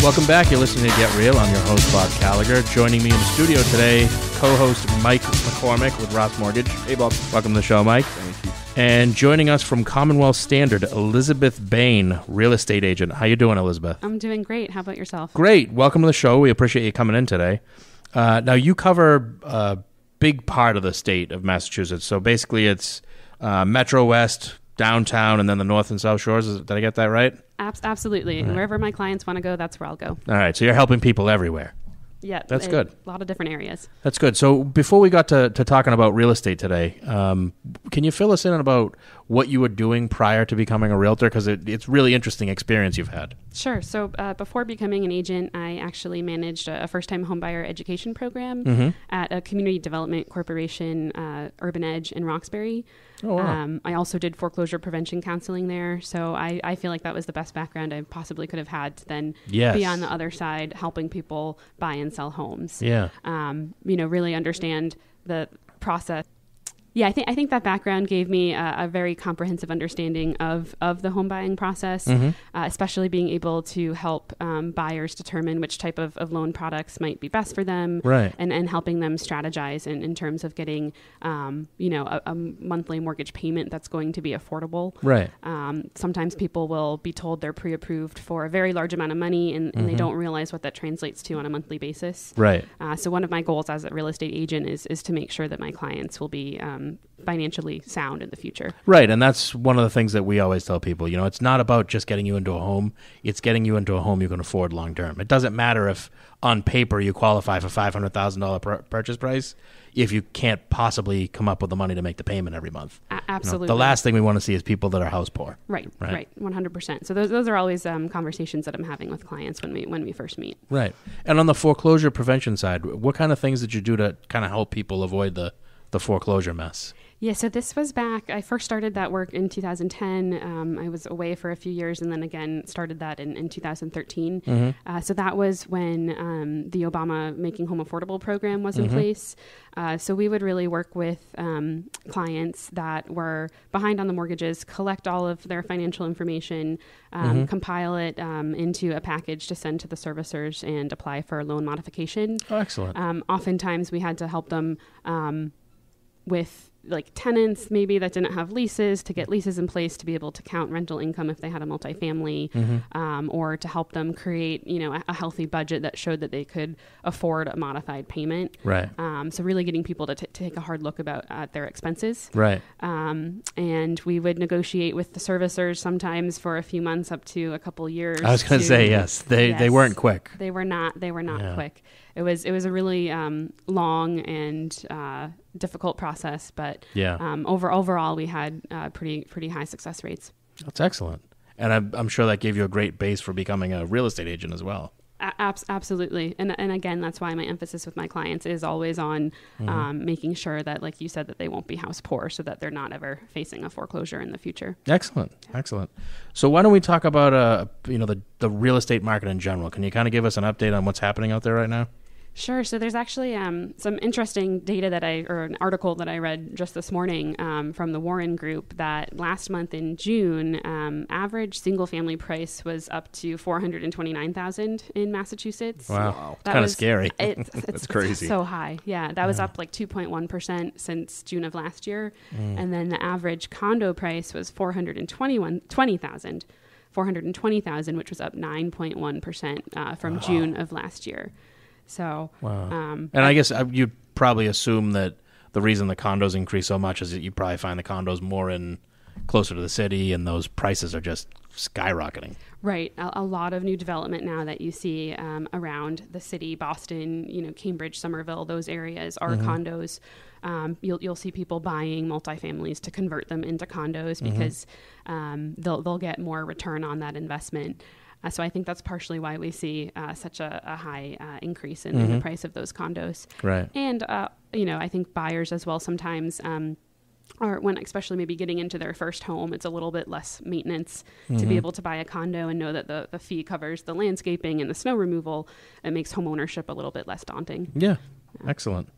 Welcome back. You're listening to Get Real. I'm your host, Bob Gallagher. Joining me in the studio today, co-host Mike McCormick with Ross Mortgage. Hey, Bob. Welcome to the show, Mike. Thank you. And joining us from Commonwealth Standard, Elizabeth Bain, real estate agent. How you doing, Elizabeth? I'm doing great. How about yourself? Great. Welcome to the show. We appreciate you coming in today. Now, you cover a big part of the state of Massachusetts. So basically it's Metro West, downtown, and then the North and South Shores. Did I get that right? Absolutely. Right. Wherever my clients want to go, that's where I'll go. All right. So you're helping people everywhere. Yeah. That's good. A lot of different areas. That's good. So before we got to talking about real estate today, can you fill us in about what you were doing prior to becoming a realtor? Because it's really interesting experience you've had. Sure. So before becoming an agent, I actually managed a first-time homebuyer education program at a community development corporation, Urban Edge in Roxbury. Oh, wow. I also did foreclosure prevention counseling there. So I feel like that was the best background I possibly could have had to then be on the other side, helping people buy and sell homes. Yeah. Really understand the process. Yeah, I think that background gave me a very comprehensive understanding of the home buying process, especially being able to help buyers determine which type of loan products might be best for them, right? And helping them strategize in terms of getting, a monthly mortgage payment that's going to be affordable. Right. Sometimes people will be told they're pre-approved for a very large amount of money, and they don't realize what that translates to on a monthly basis. Right. So one of my goals as a real estate agent is to make sure that my clients will be financially sound in the future. Right. And that's one of the things that we always tell people. You know, it's not about just getting you into a home. It's getting you into a home you can afford long term. It doesn't matter if on paper you qualify for $500,000 purchase price if you can't possibly come up with the money to make the payment every month. Absolutely. The last thing we want to see is people that are house poor. Right. 100%. So those are always conversations that I'm having with clients when we first meet. Right. And on the foreclosure prevention side, what kind of things did you do to kind of help people avoid the foreclosure mess? Yeah, so this was back, I first started that work in 2010. I was away for a few years and then again started that in 2013. So that was when the Obama Making Home Affordable program was in place. So we would really work with clients that were behind on the mortgages, collect all of their financial information, compile it into a package to send to the servicers and apply for a loan modification. Oh, excellent. Oftentimes we had to help them with like tenants maybe that didn't have leases to get leases in place to be able to count rental income if they had a multifamily, or to help them create, a healthy budget that showed that they could afford a modified payment. Right. So really getting people to take a hard look at their expenses. Right. And we would negotiate with the servicers sometimes for a few months up to a couple years. I was going to say, yes. They weren't quick. They were not quick. It was a really long and difficult process, but overall we had pretty high success rates. That's excellent, and I'm sure that gave you a great base for becoming a real estate agent as well. Absolutely, and again, that's why my emphasis with my clients is always on making sure that, like you said, that they won't be house poor, so that they're not ever facing a foreclosure in the future. Excellent. So why don't we talk about the real estate market in general? Can you kind of give us an update on what's happening out there right now? Sure. So there's actually some interesting data or an article that I read just this morning from the Warren Group that last month in June, average single family price was up to $429,000 in Massachusetts. Wow. It's kind of scary. It's crazy. So high. Yeah. That was up like 2.1% since June of last year. And then the average condo price was $420,000, which was up 9.1% from June of last year. So, wow. And I guess you'd probably assume that the reason the condos increase so much is that you probably find the condos more closer to the city, and those prices are just skyrocketing. Right. A lot of new development now that you see around the city, Boston, Cambridge, Somerville, those areas are condos. You'll see people buying multifamilies to convert them into condos because they'll get more return on that investment. So I think that's partially why we see such a high increase in the price of those condos. Right. And, I think buyers as well sometimes or when especially maybe getting into their first home, it's a little bit less maintenance to be able to buy a condo and know that the fee covers the landscaping and the snow removal. It makes home ownership a little bit less daunting. Yeah. Excellent.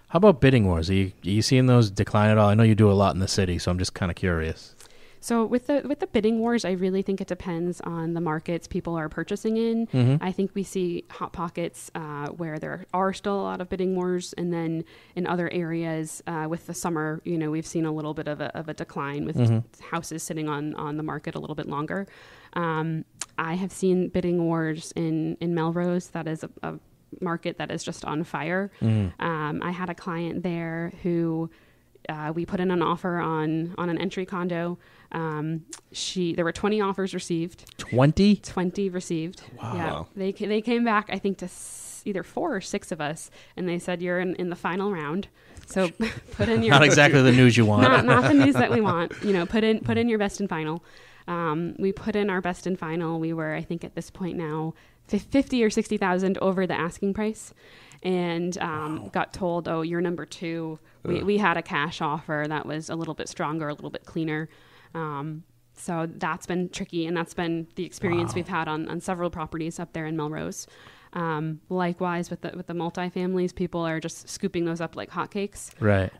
How about bidding wars? Are you seeing those decline at all? I know you do a lot in the city, so I'm just kind of curious. So with the bidding wars, I really think it depends on the markets people are purchasing in. Mm-hmm. I think we see hot pockets where there are still a lot of bidding wars, and then in other areas with the summer, we've seen a little bit of a decline with houses sitting on the market a little bit longer. I have seen bidding wars in Melrose. That is a market that is just on fire. I had a client there who we put in an offer on an entry condo. There were 20 offers received. 20 received. Wow. Yeah, they came back, I think, to either 4 or 6 of us, and they said, you're in the final round. So put in your not exactly the news you want. not the news that we want. Put in your best and final. We put in our best and final. We were, I think, at this point now 50 or 60,000 over the asking price, and got told, oh, you're number 2. We had a cash offer that was a little bit stronger, a little bit cleaner. So that's been tricky, and that's been the experience we've had on several properties up there in Melrose. Likewise with the multifamilies, people are just scooping those up like hotcakes. Right.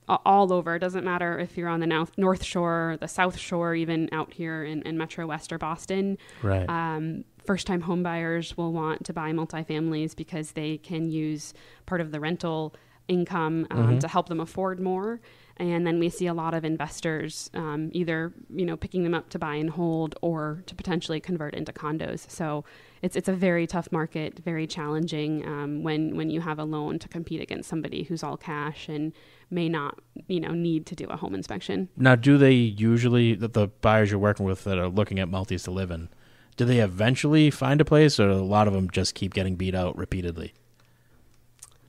All over. It doesn't matter if you're on the North Shore, the South Shore, even out here in Metro West or Boston. Right. First-time home buyers will want to buy multifamilies because they can use part of the rental income to help them afford more. And then we see a lot of investors either picking them up to buy and hold or to potentially convert into condos. So it's a very tough market, very challenging when you have a loan to compete against somebody who's all cash and may not need to do a home inspection. Now, do they usually, the buyers you're working with that are looking at multis to live in, do they eventually find a place, or a lot of them just keep getting beat out repeatedly?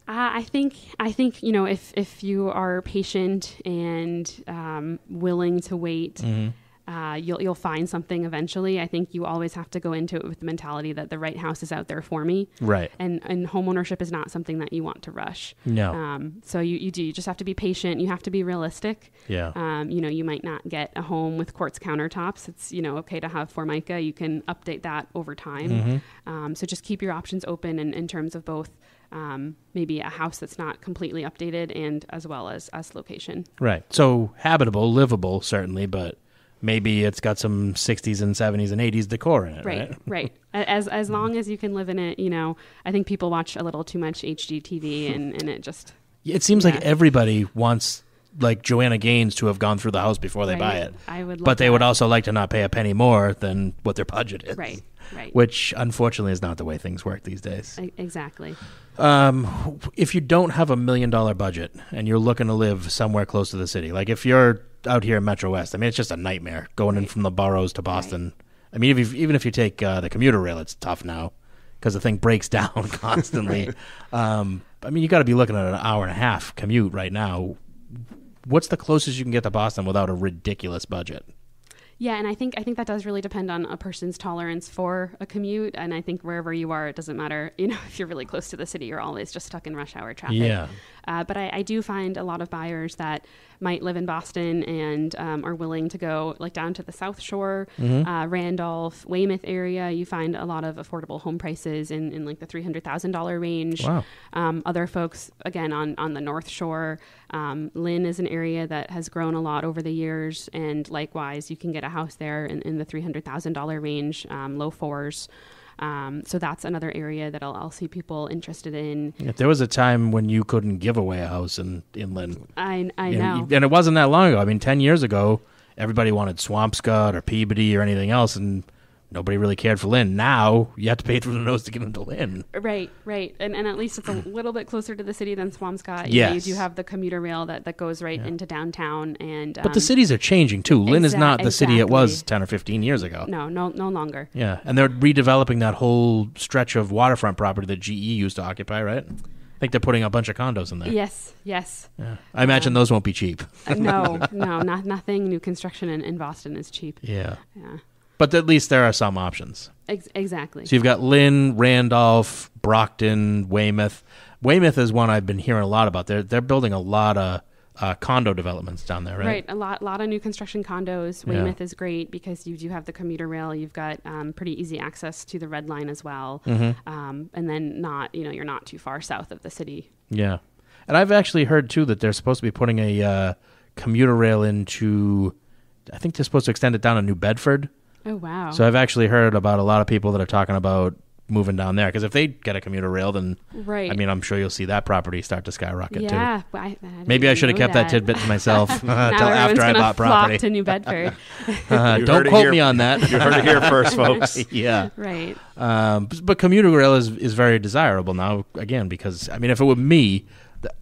I think if you are patient and willing to wait, you'll find something eventually. I think you always have to go into it with the mentality that the right house is out there for me. Right. And home ownership is not something that you want to rush. No. So you just have to be patient. You have to be realistic. Yeah. You might not get a home with quartz countertops. It's, okay to have Formica. You can update that over time. So just keep your options open in terms of both maybe a house that's not completely updated and as well as location. Right. So habitable, livable, certainly, but maybe it's got some 60s and 70s and 80s decor in it, right? Right. As long as you can live in it, I think people watch a little too much HGTV and it just... It seems like everybody wants, like, Joanna Gaines to have gone through the house before they buy it. I would love But they would that. also like to not pay a penny more than what their budget is. Right. Which, unfortunately, is not the way things work these days. Exactly. If you don't have $1 million budget and you're looking to live somewhere close to the city, like if you're out here in Metro West, I mean, it's just a nightmare going in from the boroughs to Boston. Right. I mean, even if you take the commuter rail, it's tough now because the thing breaks down constantly. Right. I mean, you got to be looking at an hour and a half commute right now. What's the closest you can get to Boston without a ridiculous budget? Yeah, and I think that does really depend on a person's tolerance for a commute. And I think wherever you are, it doesn't matter. If you're really close to the city, you're always just stuck in rush hour traffic. Yeah. But I do find a lot of buyers that might live in Boston and are willing to go like down to the South Shore, Randolph, Weymouth area. You find a lot of affordable home prices in like the $300,000 range. Wow. Other folks, again, on the North Shore. Lynn is an area that has grown a lot over the years. And likewise, you can get a house there in the $300,000 range, low fours. So that's another area that I'll see people interested in. If there was a time when you couldn't give away a house in Lynn. I know. And it wasn't that long ago. I mean, 10 years ago, everybody wanted Swampscott or Peabody or anything else, and nobody really cared for Lynn. Now, you have to pay through the nose to get into Lynn. Right. And at least it's a little bit closer to the city than Swampscott. Yes. You do have the commuter rail that goes right into downtown. But the cities are changing, too. Lynn is not the city it was 10 or 15 years ago. No longer. Yeah, and they're redeveloping that whole stretch of waterfront property that GE used to occupy, right? I think they're putting a bunch of condos in there. Yes. Yeah. I imagine those won't be cheap. No, nothing. New construction in Boston is cheap. Yeah. But at least there are some options. Exactly. So you've got Lynn, Randolph, Brockton, Weymouth. Weymouth is one I've been hearing a lot about. They're building a lot of condo developments down there, right? Right. A lot of new construction condos. Weymouth is great because you do have the commuter rail. You've got pretty easy access to the Red Line as well. And then you're not too far south of the city. Yeah. And I've actually heard, too, that they're supposed to be putting a commuter rail into I think they're supposed to extend it down to New Bedford. Oh, wow. So I've actually heard about a lot of people that are talking about moving down there, because if they get a commuter rail, then right. I mean, I'm sure you'll see that property start to skyrocket too. Yeah, Maybe I should have kept that tidbit to myself until after I bought property. To New Bedford. Don't quote me on that. You heard it here first, folks. Yeah, right. But commuter rail is very desirable now. Again, because I mean, if it were me,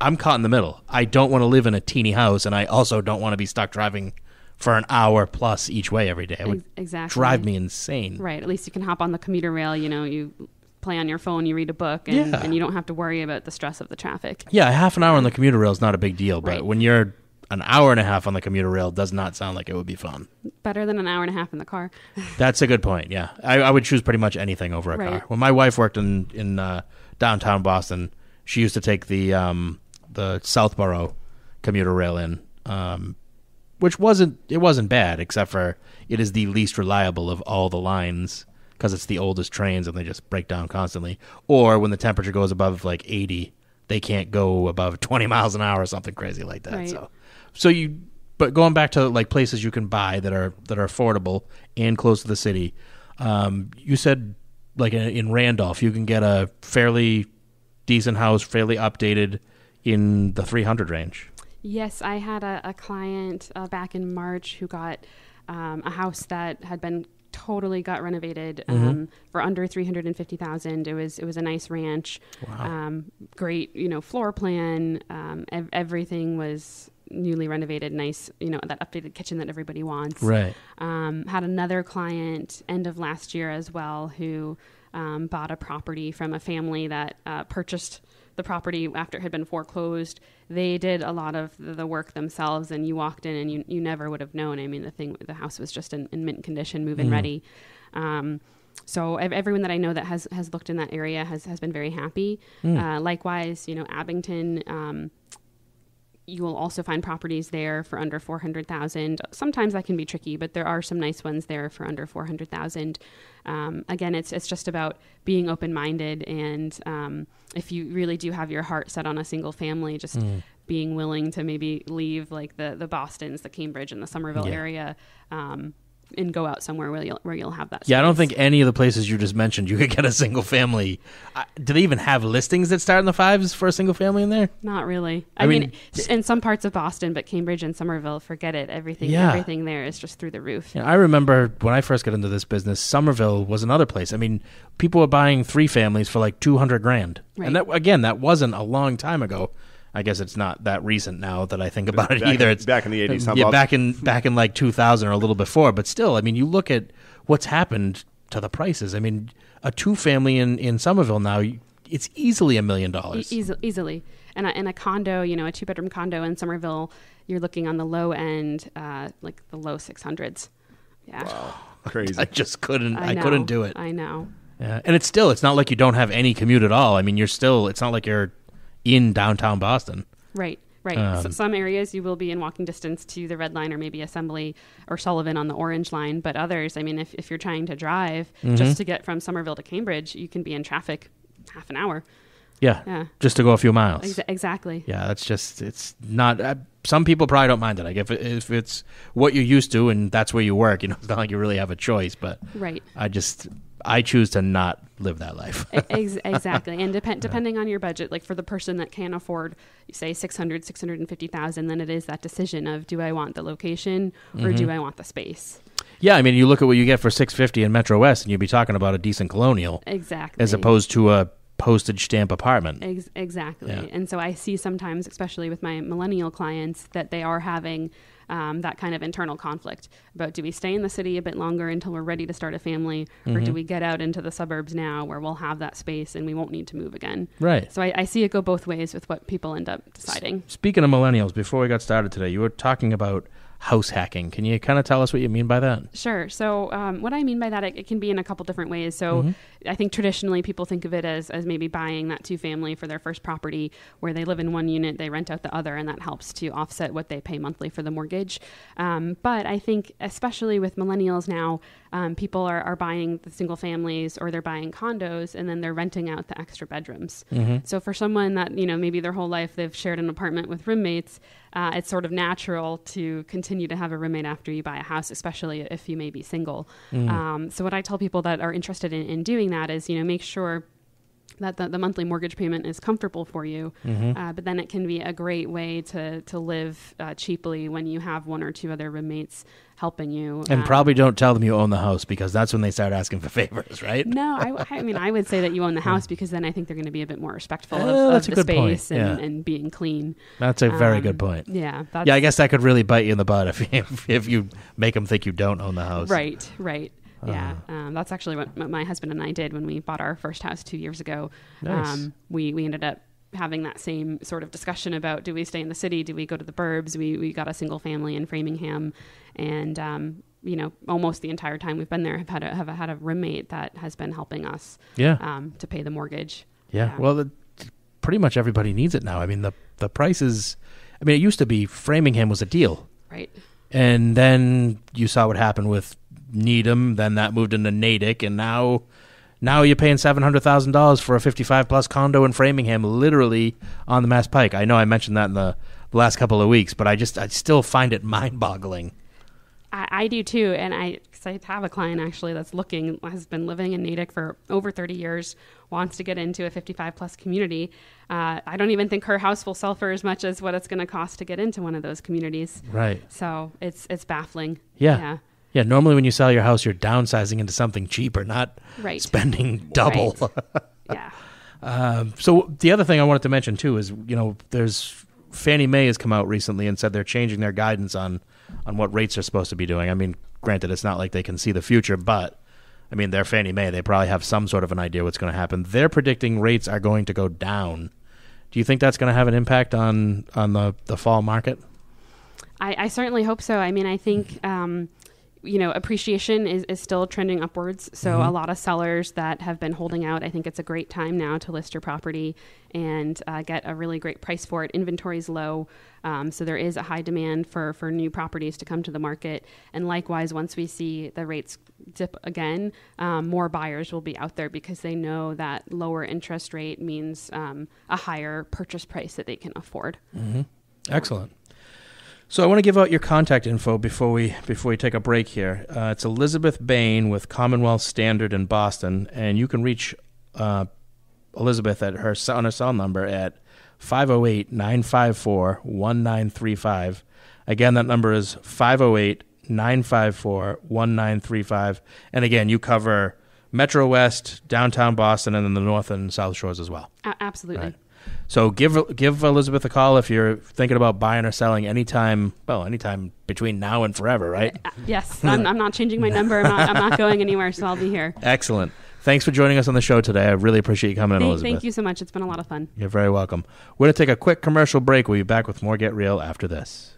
I'm caught in the middle. I don't want to live in a teeny house, and I also don't want to be stuck driving for an hour plus each way every day. It would drive me insane. Right. At least you can hop on the commuter rail, you play on your phone, you read a book, and you don't have to worry about the stress of the traffic. Yeah, half an hour on the commuter rail is not a big deal, but when you're an hour and a half on the commuter rail, does not sound like it would be fun. Better than an hour and a half in the car. That's a good point, yeah. I would choose pretty much anything over a car. When my wife worked in downtown Boston, she used to take the Southborough commuter rail in, which wasn't bad, except for it is the least reliable of all the lines because it's the oldest trains and they just break down constantly. Or when the temperature goes above like 80, they can't go above 20 miles an hour or something crazy like that. Right. But going back to like places you can buy that are affordable and close to the city, you said like in Randolph, you can get a fairly decent house, fairly updated in the 300 range. Yes, I had a client back in March who got a house that had been totally got renovated for under $350,000. It was a nice ranch. Wow. Great, floor plan. Everything was newly renovated, nice, that updated kitchen that everybody wants. Right. Had another client end of last year as well who bought a property from a family that purchased the property after it had been foreclosed. They did a lot of the work themselves, and you walked in and you never would have known. I mean, the house was just in mint condition, move-in ready. So everyone that I know that has looked in that area has been very happy. Likewise, Abington, you will also find properties there for under $400,000. Sometimes that can be tricky, but there are some nice ones there for under $400,000. Again, it's just about being open-minded, and if you really do have your heart set on a single family, just being willing to maybe leave like the Bostons, the Cambridge, and the Somerville area, and go out somewhere where you'll have that space. I don't think any of the places you just mentioned you could get a single family. Do they even have listings that start in the fives for a single family in there? Not really. I mean, in some parts of Boston, but Cambridge and Somerville, forget it. Everything there is just through the roof. I remember when I first got into this business, Somerville was another place. I mean, people were buying 3 families for like $200,000. Right. And that wasn't a long time ago. I guess it's not that recent now that I think about it either. It's back in the 80s. Yeah, back in like 2000 or a little before. But still, I mean, you look at what's happened to the prices. I mean, a 2-family in Somerville now, it's easily $1 million. Easily. And a condo, a 2-bedroom condo in Somerville, you're looking on the low end, like the low 600s. Yeah. Wow. Crazy. I just couldn't. I couldn't do it. I know. Yeah. And it's not like you don't have any commute at all. I mean, it's not like you're in downtown Boston. Right. So some areas you will be in walking distance to the Red Line or maybe Assembly or Sullivan on the Orange Line, but others, I mean, if you're trying to drive just to get from Somerville to Cambridge, you can be in traffic half an hour. Yeah. Just to go a few miles. Exactly. Yeah, it's not... some people probably don't mind it. Like if it's what you're used to and that's where you work, it's not like you really have a choice, but right. I choose to not live that life. Exactly. And depending on your budget, like for the person that can afford, say $650,000, then it is that decision of, do I want the location or do I want the space? Yeah, I mean, you look at what you get for $650 in Metro West, and you'd be talking about a decent colonial, exactly, as opposed to a postage stamp apartment. Exactly. Yeah. And so I see sometimes, especially with my millennial clients, that they are having that kind of internal conflict about, do we stay in the city a bit longer until we're ready to start a family, or do we get out into the suburbs now where we'll have that space and we won't need to move again? Right. So I see it go both ways with what people end up deciding. Speaking of millennials, before we got started today, you were talking about house hacking. Can you kind of tell us what you mean by that? Sure. So what I mean by that, it can be in a couple different ways. So I think traditionally people think of it as maybe buying that 2-family for their first property where they live in one unit, they rent out the other, and that helps to offset what they pay monthly for the mortgage. But I think especially with millennials now, people are buying the single families or they're buying condos and then they're renting out the extra bedrooms. So for someone that, maybe their whole life they've shared an apartment with roommates, it's sort of natural to continue to have a roommate after you buy a house, especially if you may be single. So what I tell people that are interested in doing that is, make sure that the monthly mortgage payment is comfortable for you. But then it can be a great way to live cheaply when you have one or two other roommates helping you. And probably don't tell them you own the house, because that's when they start asking for favors, right? No, I mean, I would say that you own the house, because then I think they're going to be a bit more respectful that's of a the good point. space and being clean. That's a very good point. Yeah. I guess that could really bite you in the butt if you make them think you don't own the house. Right. Yeah, that's actually what my husband and I did when we bought our first house 2 years ago. Nice. We ended up having that same sort of discussion about, do we stay in the city? Do we go to the burbs? We got a single family in Framingham, and almost the entire time we've been there have had a roommate that has been helping us. To pay the mortgage. Yeah. Well, pretty much everybody needs it now. I mean, the prices. I mean, it used to be Framingham was a deal, right? And then you saw what happened with Needham, then that moved into Natick, and now you're paying $700,000 for a 55-plus condo in Framingham, literally on the Mass Pike. I know I mentioned that in the last couple of weeks, but I still find it mind-boggling. I do too, and I have a client actually that's has been living in Natick for over 30 years, wants to get into a 55-plus community. I don't even think her house will sell for as much as what it's going to cost to get into one of those communities. Right. So it's baffling. Yeah, normally when you sell your house, you're downsizing into something cheaper, not spending double. Right. Yeah. So the other thing I wanted to mention, too, is, there's Fannie Mae has come out recently and said they're changing their guidance on what rates are supposed to be doing. I mean, granted, it's not like they can see the future, but, I mean, they're Fannie Mae. They probably have some sort of an idea what's going to happen. They're predicting rates are going to go down. Do you think that's going to have an impact on the fall market? I certainly hope so. I mean, I think... appreciation is still trending upwards. So a lot of sellers that have been holding out, I think it's a great time now to list your property and get a really great price for it. Inventory is low. So there is a high demand for new properties to come to the market. And likewise, once we see the rates dip again, more buyers will be out there because they know that lower interest rate means a higher purchase price that they can afford. Excellent. So I want to give out your contact info before we take a break here. It's Elizabeth Bain with Commonwealth Standard in Boston, and you can reach Elizabeth on her cell number at 508-954-1935. Again, that number is 508-954-1935. And again, you cover Metro West, downtown Boston, and then the North and South Shores as well. Absolutely. Right. So give Elizabeth a call if you're thinking about buying or selling anytime between now and forever, right? Yes, I'm not changing my number. I'm not going anywhere, so I'll be here. Excellent. Thanks for joining us on the show today. I really appreciate you coming in, Elizabeth. Thank you so much. It's been a lot of fun. You're very welcome. We're going to take a quick commercial break. We'll be back with more Get Real after this.